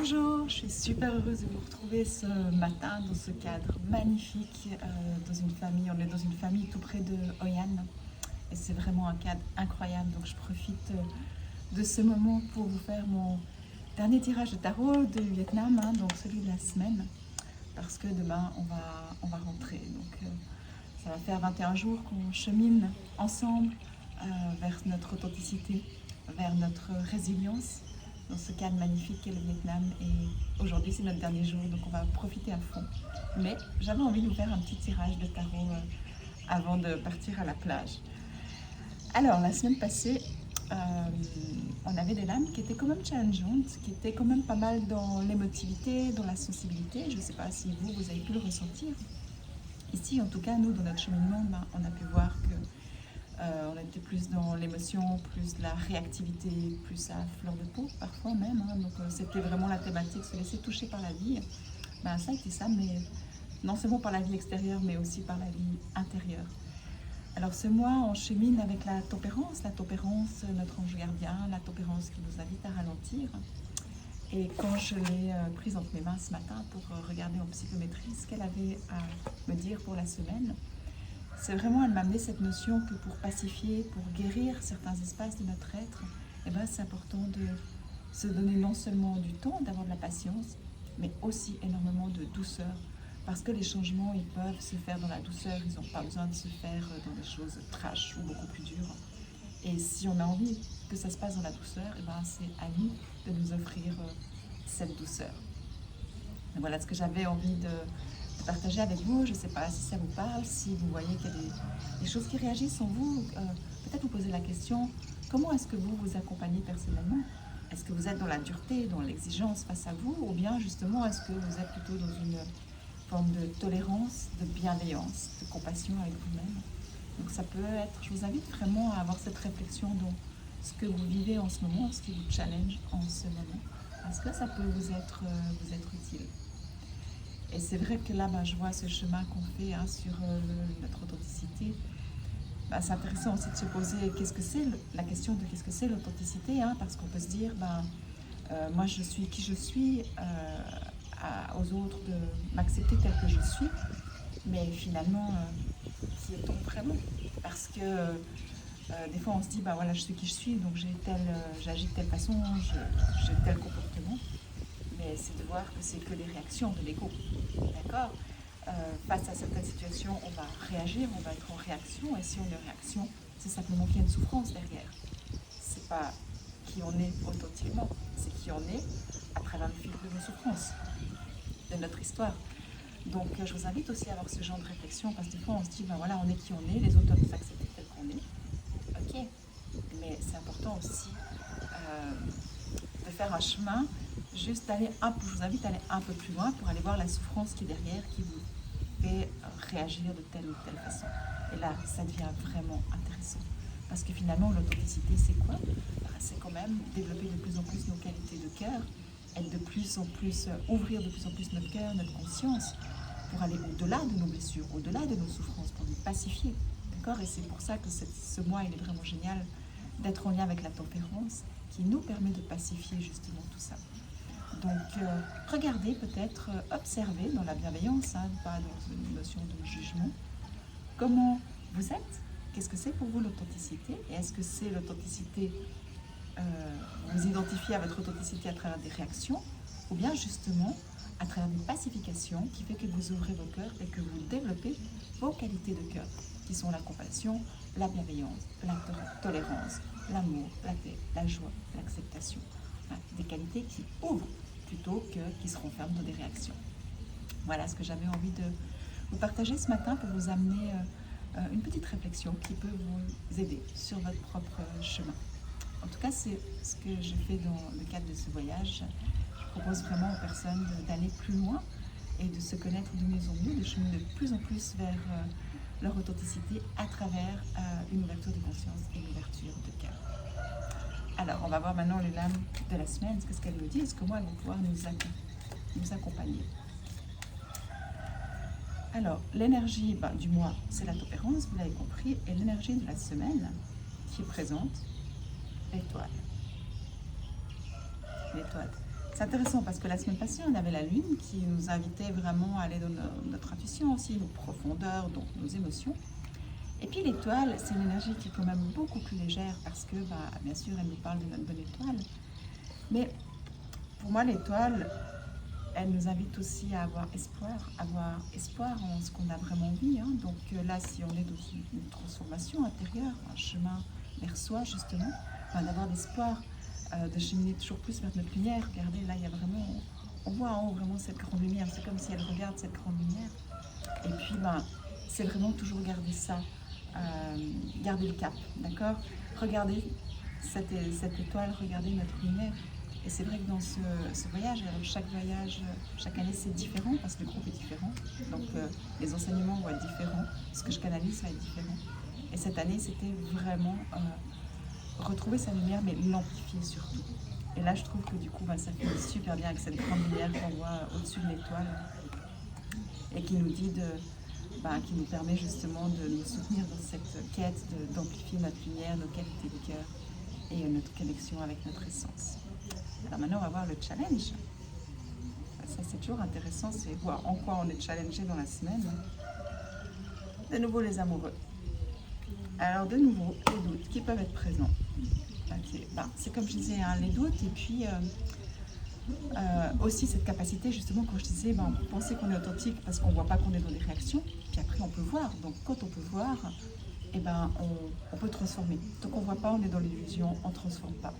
Bonjour, je suis super heureuse de vous retrouver ce matin dans ce cadre magnifique, dans une famille. On est dans une famille tout près de Hoi An et c'est vraiment un cadre incroyable. Donc je profite de ce moment pour vous faire mon dernier tirage de tarot du Vietnam, hein, donc celui de la semaine, parce que demain on va rentrer. Donc ça va faire 21 jours qu'on chemine ensemble vers notre authenticité, vers notre résilience dans ce cadre magnifique qu'est le Vietnam. Et aujourd'hui, c'est notre dernier jour, donc on va profiter à fond. Mais j'avais envie de vous faire un petit tirage de tarot avant de partir à la plage. Alors, la semaine passée, on avait des lames qui étaient quand même challengeantes, qui étaient quand même pas mal dans l'émotivité, dans la sensibilité. Je ne sais pas si vous avez pu le ressentir. Ici, en tout cas, nous, dans notre cheminement, on a pu voir que on était plus dans l'émotion, plus la réactivité, plus à fleur de peau, parfois même. Hein. Donc c'était vraiment la thématique, se laisser toucher par la vie. Ben, ça a été ça, mais non seulement par la vie extérieure, mais aussi par la vie intérieure. Alors ce mois, on chemine avec la tempérance, notre ange gardien, la tempérance qui nous invite à ralentir. Et quand je l'ai prise entre mes mains ce matin pour regarder en psychométrie ce qu'elle avait à me dire pour la semaine, c'est vraiment, elle m'a amené cette notion que pour pacifier, pour guérir certains espaces de notre être, eh ben, c'est important de se donner non seulement du temps, d'avoir de la patience, mais aussi énormément de douceur. Parce que les changements, ils peuvent se faire dans la douceur, ils n'ont pas besoin de se faire dans des choses trash ou beaucoup plus dures. Et si on a envie que ça se passe dans la douceur, eh ben, c'est à nous de nous offrir cette douceur. Et voilà ce que j'avais envie de partager avec vous. Je ne sais pas si ça vous parle, si vous voyez qu'il y a des choses qui réagissent en vous. Peut-être vous poser la question, comment est-ce que vous vous accompagnez personnellement? Est-ce que vous êtes dans la dureté, dans l'exigence face à vous, ou bien justement est-ce que vous êtes plutôt dans une forme de tolérance, de bienveillance, de compassion avec vous-même? Donc ça peut être, je vous invite vraiment à avoir cette réflexion dans ce que vous vivez en ce moment, ce qui vous challenge en ce moment, parce que ça peut vous être utile. Et c'est vrai que là, je vois ce chemin qu'on fait sur notre authenticité. C'est intéressant aussi de se poser la question de qu'est-ce que c'est l'authenticité, parce qu'on peut se dire, moi je suis qui je suis, aux autres de m'accepter tel que je suis, mais finalement, qui est-on vraiment? Parce que des fois on se dit, voilà, je suis qui je suis, donc j'agis de telle façon, j'ai tel comportement. Mais c'est de voir que c'est que des réactions de l'ego, d'accord? Face à certaines situations, on va réagir, on va être en réaction, et si on est en réaction, c'est simplement qu'il y a une souffrance derrière. C'est pas qui on est authentiquement, c'est qui on est à travers le fil de nos souffrances, de notre histoire. Donc je vous invite aussi à avoir ce genre de réflexion, parce que des fois on se dit, voilà, on est qui on est, les autres doivent nous accepter tel qu'on est, ok, mais c'est important aussi de faire un chemin, juste d'aller je vous invite à aller un peu plus loin pour aller voir la souffrance qui est derrière, qui vous fait réagir de telle ou telle façon. Et là, ça devient vraiment intéressant. Parce que finalement, l'authenticité, c'est quoi? C'est quand même développer de plus en plus nos qualités de cœur, être de plus en plus, ouvrir de plus en plus notre cœur, notre conscience, pour aller au-delà de nos blessures, au-delà de nos souffrances, pour nous pacifier. D'accord? Et c'est pour ça que ce mois, il est vraiment génial d'être en lien avec la tempérance, qui nous permet de pacifier justement tout ça. Donc, regardez peut-être, observez dans la bienveillance, pas dans une notion de jugement, comment vous êtes, qu'est-ce que c'est pour vous l'authenticité, et est-ce que c'est l'authenticité, vous identifiez à votre authenticité à travers des réactions, ou bien justement à travers une pacification qui fait que vous ouvrez vos cœurs et que vous développez vos qualités de cœur, qui sont la compassion, la bienveillance, la tolérance, l'amour, la paix, la joie, l'acceptation. Des qualités qui ouvrent plutôt que qui se renferment dans des réactions. Voilà ce que j'avais envie de vous partager ce matin pour vous amener une petite réflexion qui peut vous aider sur votre propre chemin. En tout cas, c'est ce que je fais dans le cadre de ce voyage. Je propose vraiment aux personnes d'aller plus loin et de se connaître de mieux en mieux, de cheminer de plus en plus vers leur authenticité à travers une ouverture de conscience et une ouverture de cœur. Alors, on va voir maintenant les lames de la semaine, ce qu'elles nous disent, comment elles vont pouvoir nous accompagner. Alors, l'énergie du mois, c'est la tempérance, vous l'avez compris, et l'énergie de la semaine qui est présente, l'étoile. L'étoile. c'est intéressant parce que la semaine passée, on avait la Lune qui nous invitait vraiment à aller dans notre intuition aussi, nos profondeurs, donc nos émotions. Et puis l'étoile, c'est une énergie qui est quand même beaucoup plus légère parce que, bah, bien sûr, elle nous parle de notre bonne étoile. Mais pour moi, l'étoile, elle nous invite aussi à avoir espoir en ce qu'on a vraiment envie. Hein. Donc là, si on est dans une transformation intérieure, un chemin vers soi, justement, ben, d'avoir l'espoir de cheminer toujours plus vers notre lumière. Regardez, là, il y a vraiment, on voit en haut vraiment cette grande lumière. C'est comme si elle regarde cette grande lumière. Et puis, ben, c'est vraiment toujours garder ça, garder le cap, d'accord? Regardez cette étoile, regardez notre lumière. Et c'est vrai que dans ce voyage, alors chaque année c'est différent parce que le groupe est différent. Donc les enseignements vont être différents, ce que je canalise va être différent. Et cette année, c'était vraiment retrouver sa lumière, mais l'amplifier surtout. Et là, je trouve que du coup, bah, ça fait super bien avec cette grande lumière qu'on voit au-dessus de l'étoile et qui nous dit qui nous permet justement de nous soutenir dans cette quête d'amplifier notre lumière, nos qualités de cœur et notre connexion avec notre essence. Alors maintenant, on va voir le challenge. Ça, c'est toujours intéressant, c'est voir en quoi on est challengé dans la semaine. De nouveau, les amoureux. Alors, de nouveau, les doutes qui peuvent être présents. Okay. C'est comme je disais, hein, les doutes, et puis aussi cette capacité, justement, quand je disais, on peut penser qu'on est authentique parce qu'on ne voit pas qu'on est dans des réactions, puis après, on peut voir. Donc, quand on peut voir, on peut transformer. Tant qu'on ne voit pas, on est dans l'illusion, on ne transforme pas.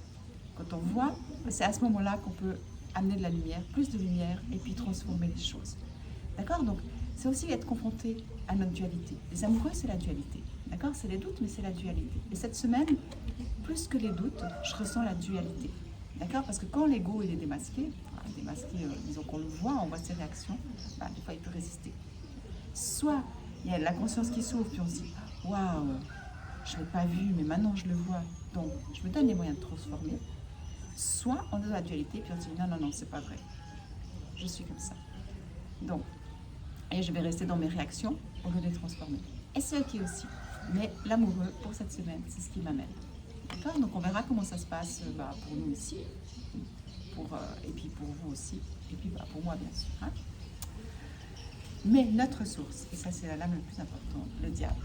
Quand on voit, c'est à ce moment-là qu'on peut amener de la lumière, plus de lumière, et puis transformer les choses. D'accord? Donc, c'est aussi être confronté à notre dualité. Les amoureux, c'est la dualité. D'accord? C'est les doutes, mais c'est la dualité. Et cette semaine, plus que les doutes, je ressens la dualité. D'accord? Parce que quand l'ego il est démasqué, disons qu'on le voit, on voit ses réactions, des fois il peut résister. Soit il y a la conscience qui s'ouvre, puis on se dit waouh, je ne l'ai pas vu, mais maintenant je le vois, donc je me donne les moyens de transformer. Soit on est dans la dualité, puis on se dit non, c'est pas vrai, je suis comme ça. Donc, et je vais rester dans mes réactions au lieu de les transformer. Et c'est ok aussi. Mais l'amoureux, pour cette semaine, c'est ce qui m'amène. D'accord? Donc on verra comment ça se passe pour nous ici, et puis pour vous aussi, et puis pour moi bien sûr. Hein? Mais notre source, et ça c'est la lame la plus importante, le diable.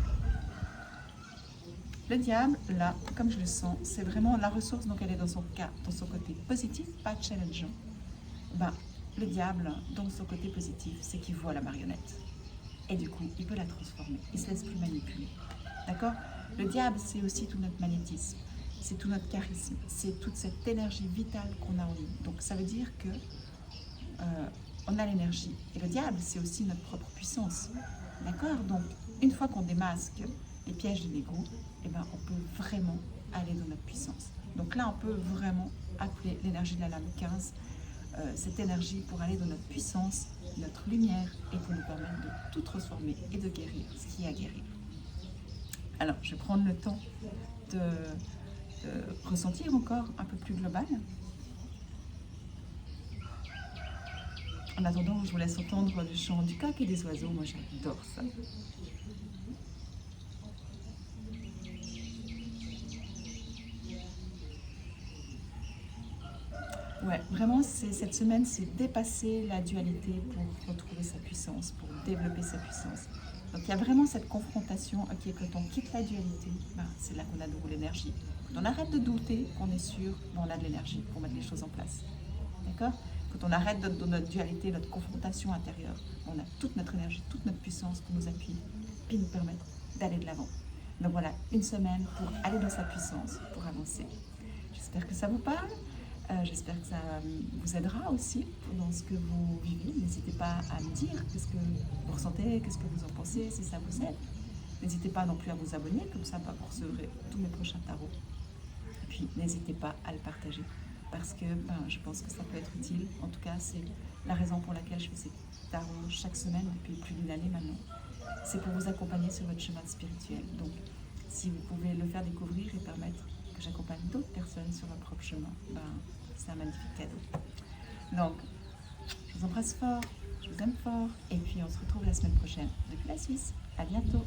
Le diable, là, comme je le sens, c'est vraiment la ressource, donc elle est dans son côté positif, pas challengeant. Le diable, dans son côté positif, c'est qu'il voit la marionnette. Et du coup, il peut la transformer. Il ne se laisse plus manipuler. D'accord? Le diable, c'est aussi tout notre magnétisme. C'est tout notre charisme. C'est toute cette énergie vitale qu'on a en nous. Donc, ça veut dire que on a l'énergie. Et le diable, c'est aussi notre propre puissance. D'accord? Donc, une fois qu'on démasque les pièges de l'ego, on peut vraiment aller dans notre puissance. Donc là, on peut vraiment appeler l'énergie de la lame 15, cette énergie pour aller dans notre puissance, notre lumière, et pour nous permettre de tout transformer et de guérir ce qui est à guérir. Alors, je vais prendre le temps de ressentir encore un peu plus global. En attendant, je vous laisse entendre le chant du coq et des oiseaux. Moi, j'adore ça. Ouais, vraiment, cette semaine, c'est dépasser la dualité pour retrouver sa puissance, pour développer sa puissance. Donc, il y a vraiment cette confrontation. Ok, quand on quitte la dualité, c'est là qu'on a de l'énergie. Quand on arrête de douter, qu'on est sûr, on a de l'énergie pour mettre les choses en place. D'accord? Quand on arrête dans notre dualité, notre confrontation intérieure, on a toute notre énergie, toute notre puissance pour nous appuyer, puis nous permettre d'aller de l'avant. Donc voilà, une semaine pour aller dans sa puissance, pour avancer. J'espère que ça vous parle. J'espère que ça vous aidera aussi dans ce que vous vivez. N'hésitez pas à me dire qu'est-ce que vous ressentez, qu'est-ce que vous en pensez, si ça vous aide. N'hésitez pas non plus à vous abonner, comme ça vous recevrez tous mes prochains tarots. Et puis n'hésitez pas à le partager, parce que je pense que ça peut être utile. En tout cas, c'est la raison pour laquelle je fais ces tarots chaque semaine depuis plus d'une année maintenant. C'est pour vous accompagner sur votre chemin spirituel. Donc, si vous pouvez le faire découvrir et permettre que j'accompagne d'autres personnes sur leur propre chemin, c'est un magnifique cadeau. Donc, je vous embrasse fort, je vous aime fort, et puis on se retrouve la semaine prochaine depuis la Suisse. À bientôt.